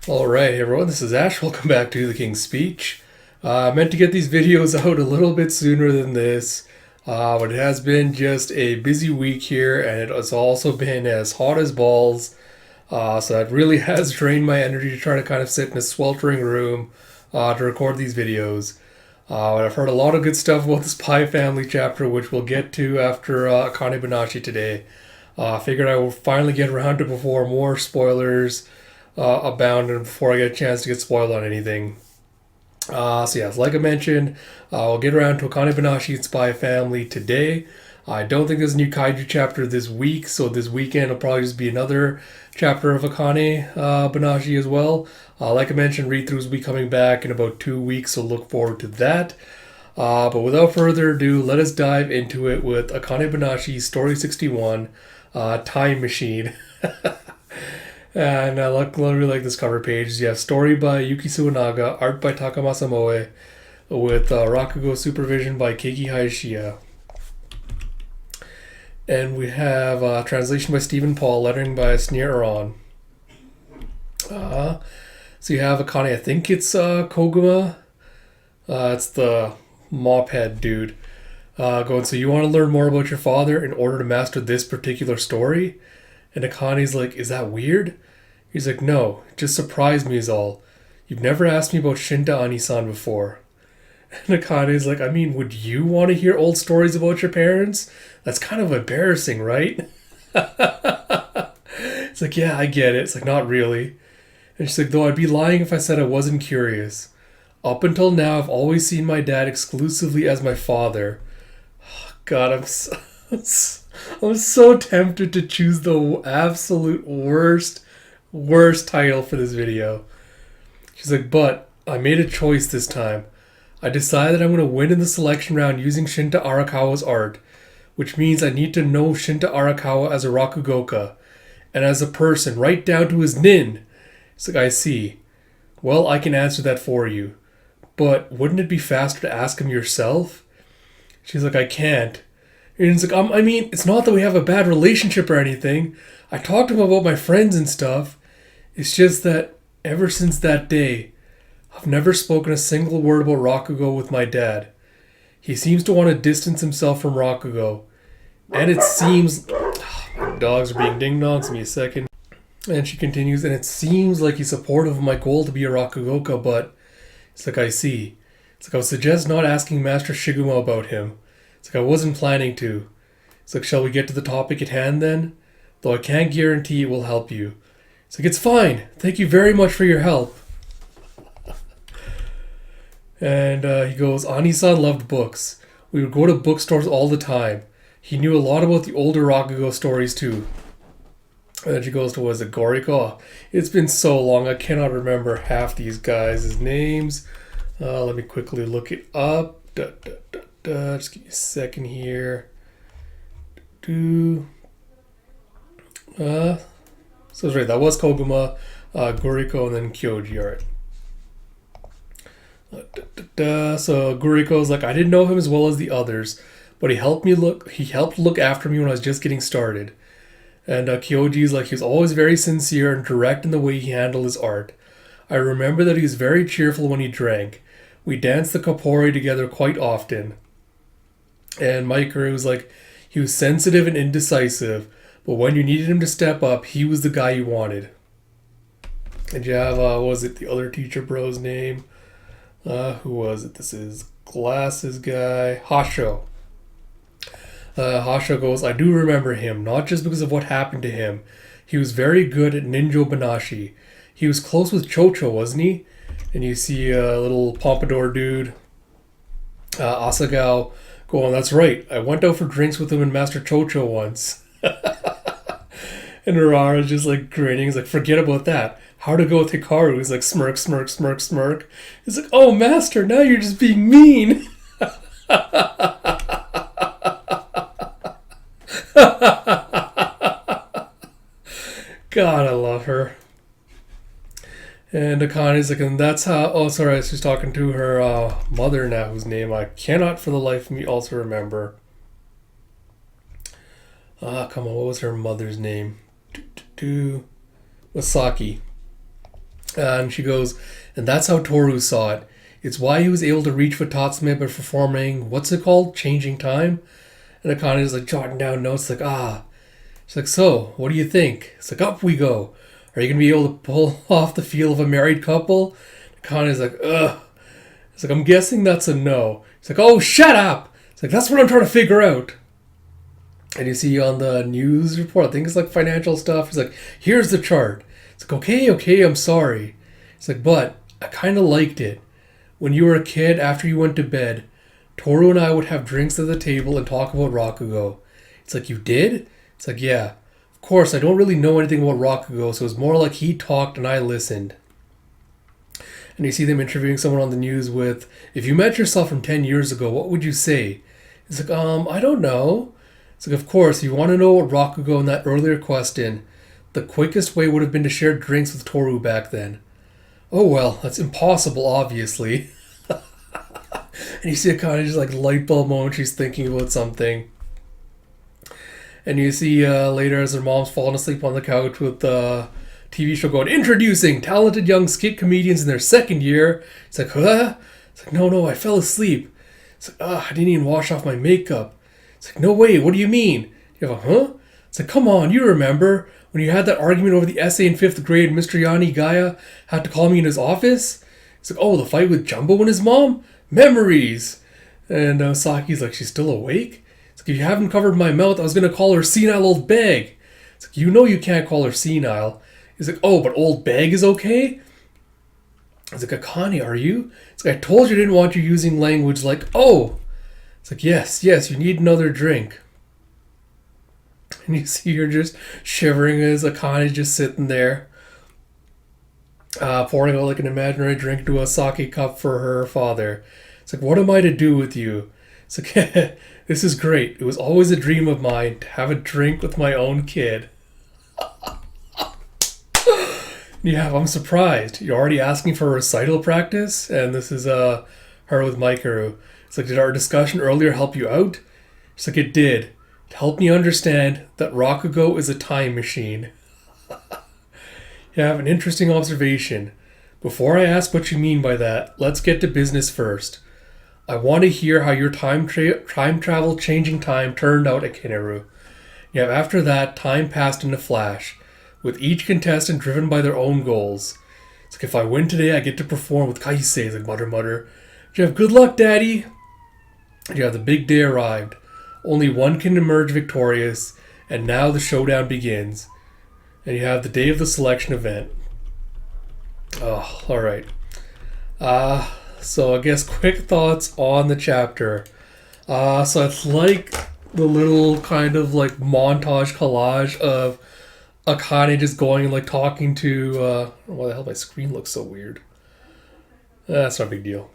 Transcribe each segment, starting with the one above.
Alright, hey everyone, this is Ash. Welcome back to The King's Speech. I meant to get these videos out a little bit sooner than this, but it has been just a busy week here, and it has also been as hot as balls. So that really has drained my energy to try to kind of sit in a sweltering room to record these videos. But I've heard a lot of good stuff about the Spy Family chapter, which we'll get to after Akane-Banashi today. I figured I will finally get around to before more spoilers abound and before I get a chance to get spoiled on anything. So yeah, like I mentioned, we'll get around to Akane-Banashi and Spy Family today. I don't think there's a new kaiju chapter this week, so this weekend will probably just be another chapter of Akane-Banashi as well. Like I mentioned, read-throughs will be coming back in about 2 weeks, so look forward to that. But without further ado, let us dive into it with Akane-Banashi Story 61, Time Machine. And I really like this cover page. You have story by Yuki Suwanaga, art by Takamasa Moe, with Rakugo supervision by Keiki Hayashiya. And we have translation by Stephen Paul, lettering by Sneer Aron. So you have Akane, I think it's Koguma. It's the mop head dude. Going, so you want to learn more about your father in order to master this particular story? And Akane's like, is that weird? He's like, no, it just surprised me is all. You've never asked me about Shinta Ani-san before. And Akane's like, I mean, would you want to hear old stories about your parents? That's kind of embarrassing, right? It's like, yeah, I get it. It's like, not really. And she's like, though I'd be lying if I said I wasn't curious. Up until now, I've always seen my dad exclusively as my father. God, I'm so tempted to choose the absolute worst title for this video. She's like, but I made a choice this time. I decided I'm going to win in the selection round using Shinta Arakawa's art, which means I need to know Shinta Arakawa as a Rakugoka, and as a person, right down to his nin. It's like, I see. Well, I can answer that for you. But wouldn't it be faster to ask him yourself? She's like, I can't. And it's like, I mean, it's not that we have a bad relationship or anything. I talked to him about my friends and stuff. It's just that ever since that day, I've never spoken a single word about Rakugo with my dad. He seems to want to distance himself from Rakugo. And it seems... my dogs are being ding-dongs. Give me a second. And she continues, and it seems like he's supportive of my goal to be a Rakugoka, but it's like, I see. It's like, I would suggest not asking Master Shiguma about him. It's like, I wasn't planning to. It's like, shall we get to the topic at hand then? Though I can't guarantee it will help you. It's like, it's fine. Thank you very much for your help. And he goes, Ani-san loved books. We would go to bookstores all the time. He knew a lot about the older Rakugo stories too. And then she goes to, was it Goriko? Oh, it's been so long, I cannot remember half these guys' names. Let me quickly look it up. Just give me a second here. So it's right, that was Koguma, Guriko, and then Kyoji, alright. So Guriko's like, I didn't know him as well as the others, but he helped look after me when I was just getting started. And Kyoji's like, he was always very sincere and direct in the way he handled his art. I remember that he was very cheerful when he drank. We danced the Kapore together quite often. And Mikuru was like, he was sensitive and indecisive, but when you needed him to step up, he was the guy you wanted. And you have, what was it, the other teacher bro's name? Who was it? This is Glasses guy. Hasho. Hasho goes, I do remember him, not just because of what happened to him. He was very good at Ninjo Banashi. He was close with Chocho, wasn't he? And you see a little pompadour dude, Asagao, going, that's right. I went out for drinks with him and Master Chocho once. And Urara's just like grinning. He's like, forget about that. How to go with Hikaru? He's like, smirk, smirk, smirk, smirk. He's like, oh, Master, now you're just being mean. God, I love her. And Akane's like, and that's how... Oh, sorry, she's talking to her mother now, whose name I cannot for the life of me also remember. Come on, what was her mother's name? Masaki. And she goes, and that's how Toru saw it. It's why he was able to reach for Tatsume by performing, what's it called? Changing time? And Akane is like jotting down notes like, ah. She's like, so, what do you think? It's like, up we go. Are you going to be able to pull off the feel of a married couple? Akane is like, ugh. It's like, I'm guessing that's a no. He's like, oh, shut up. It's like, that's what I'm trying to figure out. And you see on the news report, I think it's like financial stuff. He's like, here's the chart. It's like, okay, I'm sorry. It's like, but I kind of liked it. When you were a kid, after you went to bed, Toru and I would have drinks at the table and talk about Rakugo. It's like, you did? It's like, yeah. Of course, I don't really know anything about Rakugo, so it was more like he talked and I listened. And you see them interviewing someone on the news with, if you met yourself from 10 years ago, what would you say? It's like, I don't know. It's like, of course, you want to know what Rakugo in that earlier question, the quickest way would have been to share drinks with Toru back then. Oh well, that's impossible, obviously. And you see a kind of just like light bulb moment, she's thinking about something. And you see later as her mom's falling asleep on the couch with the TV show going, introducing talented young skit comedians in their second year. It's like, huh? It's like, no, I fell asleep. It's like, I didn't even wash off my makeup. It's like, no way, what do you mean? You have a, huh? It's like, come on, you remember when you had that argument over the essay in 5th grade and Mr. Yanni Gaia had to call me in his office? It's like, oh, the fight with Jumbo and his mom? Memories! And Saki's like, she's still awake? It's like, if you haven't covered my mouth, I was going to call her senile old bag. It's like, you know you can't call her senile. He's like, oh, but old bag is okay? It's like, Akane, are you? It's like, I told you I didn't want you using language like, oh. It's like, yes, you need another drink. And you see her just shivering as Akane's just sitting there, pouring out like an imaginary drink into a sake cup for her father. It's like, what am I to do with you? It's like, this is great. It was always a dream of mine to have a drink with my own kid. Yeah, I'm surprised. You're already asking for recital practice? And this is her with Mikaru. It's like, did our discussion earlier help you out? It's like, it did. To help me understand that Rakugo is a time machine. You have an interesting observation. Before I ask what you mean by that, let's get to business first. I want to hear how your time travel changing time turned out at Kineru. You have after that, time passed in a flash, with each contestant driven by their own goals. It's like, if I win today, I get to perform with Kaisei. It's like, mutter. You have good luck, Daddy. You have the big day arrived. Only one can emerge victorious, and now the showdown begins. And you have the day of the selection event. Oh, alright. So I guess quick thoughts on the chapter. So it's like the little kind of like montage collage of Akane just going and like talking to, why the hell my screen looks so weird. That's not a big deal.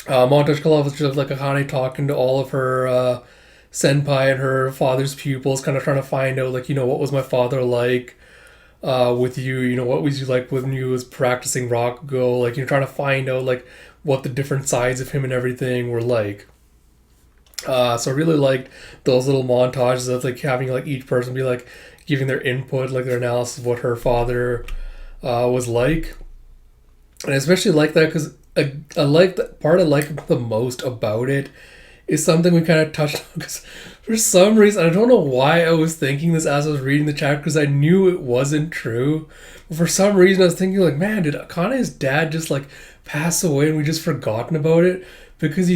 Montage collage is just like Akane talking to all of her senpai and her father's pupils, kind of trying to find out, like, what was my father like with you, what was you like when you was practicing Rakugo, like, trying to find out, like, what the different sides of him and everything were like. So I really liked those little montages of, like, having, like, each person be, like, giving their input, like, their analysis of what her father was like. And I especially like that because I like that part I like the most about it is something we kind of touched on, because for some reason, I don't know why I was thinking this as I was reading the chapter, because I knew it wasn't true. But for some reason, I was thinking, like, man, did Akane's dad just, like, pass away and we just forgotten about it? Because he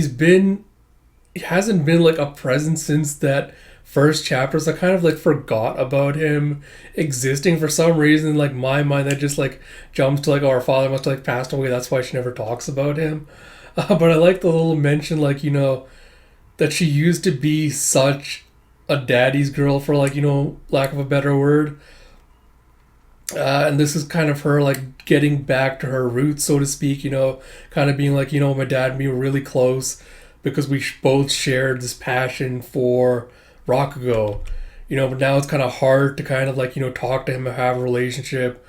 hasn't been, like, a presence since that first chapter, so I kind of, like, forgot about him existing for some reason. Like, my mind, that just, like, jumps to, like, oh, our father must have, like, passed away, that's why she never talks about him. But I like the little mention, like, that she used to be such a daddy's girl, for, like, lack of a better word. And this is kind of her, like, getting back to her roots, so to speak, kind of being like, my dad and me were really close because we both shared this passion for Rakugo, but now it's kind of hard to kind of, like, talk to him and have a relationship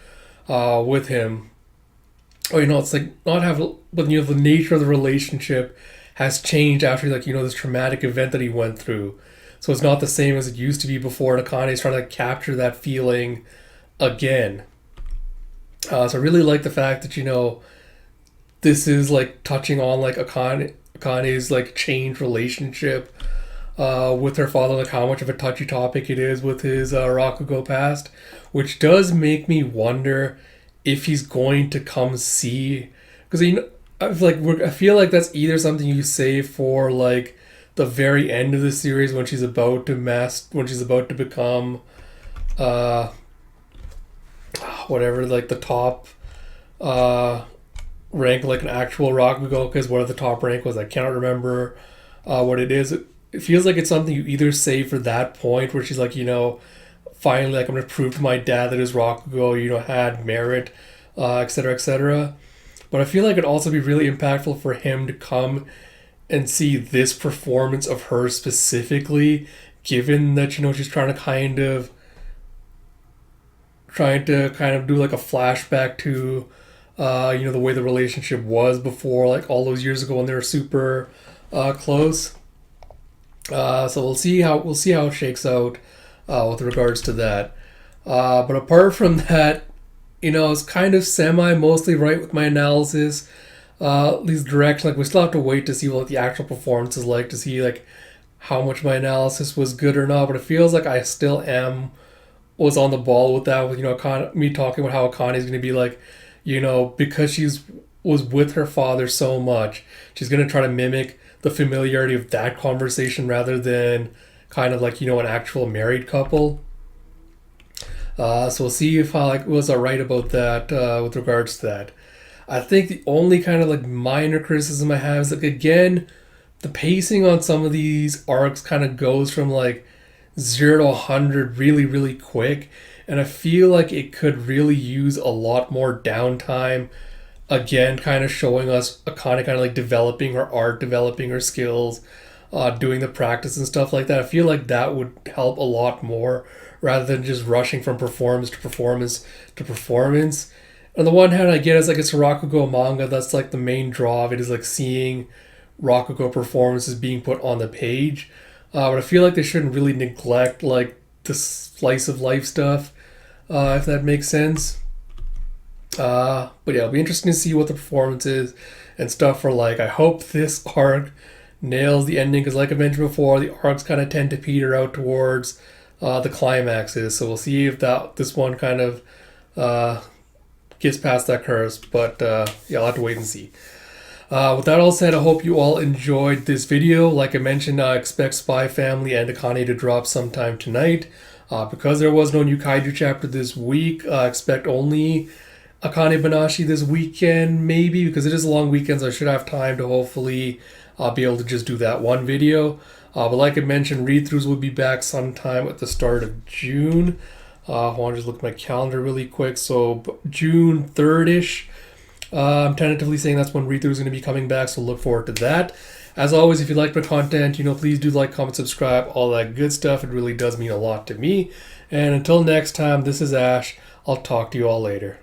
with him. Or, it's like not have, but, the nature of the relationship has changed after, like, this traumatic event that he went through. So it's not the same as it used to be before, and Akane's trying to, like, capture that feeling again. So I really like the fact that, this is like touching on like Akane's like changed relationship with her father, like how much of a touchy topic it is with his Rakugo past, which does make me wonder if he's going to come see, because I feel like that's either something you save for like the very end of the series when she's about to become uh whatever, like the top uh rank, like an actual Rakugo, because what the top rank was, I cannot remember what it is. It feels like it's something you either save for that point where she's like, finally, like, I'm gonna prove to my dad that his Rakugo, had merit, etc., etc. But I feel like it'd also be really impactful for him to come and see this performance of her specifically, given that she's trying to do like a flashback to the way the relationship was before, like all those years ago when they were super close. So we'll see how it shakes out with regards to that. But apart from that, it's kind of mostly right with my analysis. At least direction, like we still have to wait to see what the actual performance is like, to see like how much my analysis was good or not. But it feels like I still was on the ball with that, with me talking about how Akane is going to be like, because was with her father so much, she's going to try to mimic the familiarity of that conversation rather than kind of like an actual married couple. So we'll see if I was alright about that with regards to that. I think the only kind of like minor criticism I have is like, again, the pacing on some of these arcs kind of goes from like 0 to 100 really, really quick. And I feel like it could really use a lot more downtime. Again, kind of showing us Akane kind of like developing her art, developing her skills, doing the practice and stuff like that. I feel like that would help a lot more rather than just rushing from performance to performance to performance. On the one hand, I get it's a Rakugo manga. That's like the main draw of it, is like seeing Rakugo performances being put on the page. But I feel like they shouldn't really neglect like the slice of life stuff, if that makes sense. But yeah, it'll be interesting to see what the performance is and stuff for like. I hope this arc nails the ending, because like I mentioned before, the arcs kind of tend to peter out towards the climaxes. So we'll see if this one kind of gets past that curse. But yeah, I'll have to wait and see. With that all said, I hope you all enjoyed this video. Like I mentioned, I expect Spy Family and Akane to drop sometime tonight. Because there was no new Kaiju chapter this week, I expect only Akane-Banashi this weekend, maybe, because it is a long weekend, so I should have time to hopefully be able to just do that one video. But like I mentioned, read-throughs will be back sometime at the start of June. I want to just look at my calendar really quick. So June 3rd-ish. I'm tentatively saying that's when read-through is going to be coming back, so look forward to that. As always, if you like my content, please do like, comment, subscribe, all that good stuff. It really does mean a lot to me. And until next time, this is Ash. I'll talk to you all later.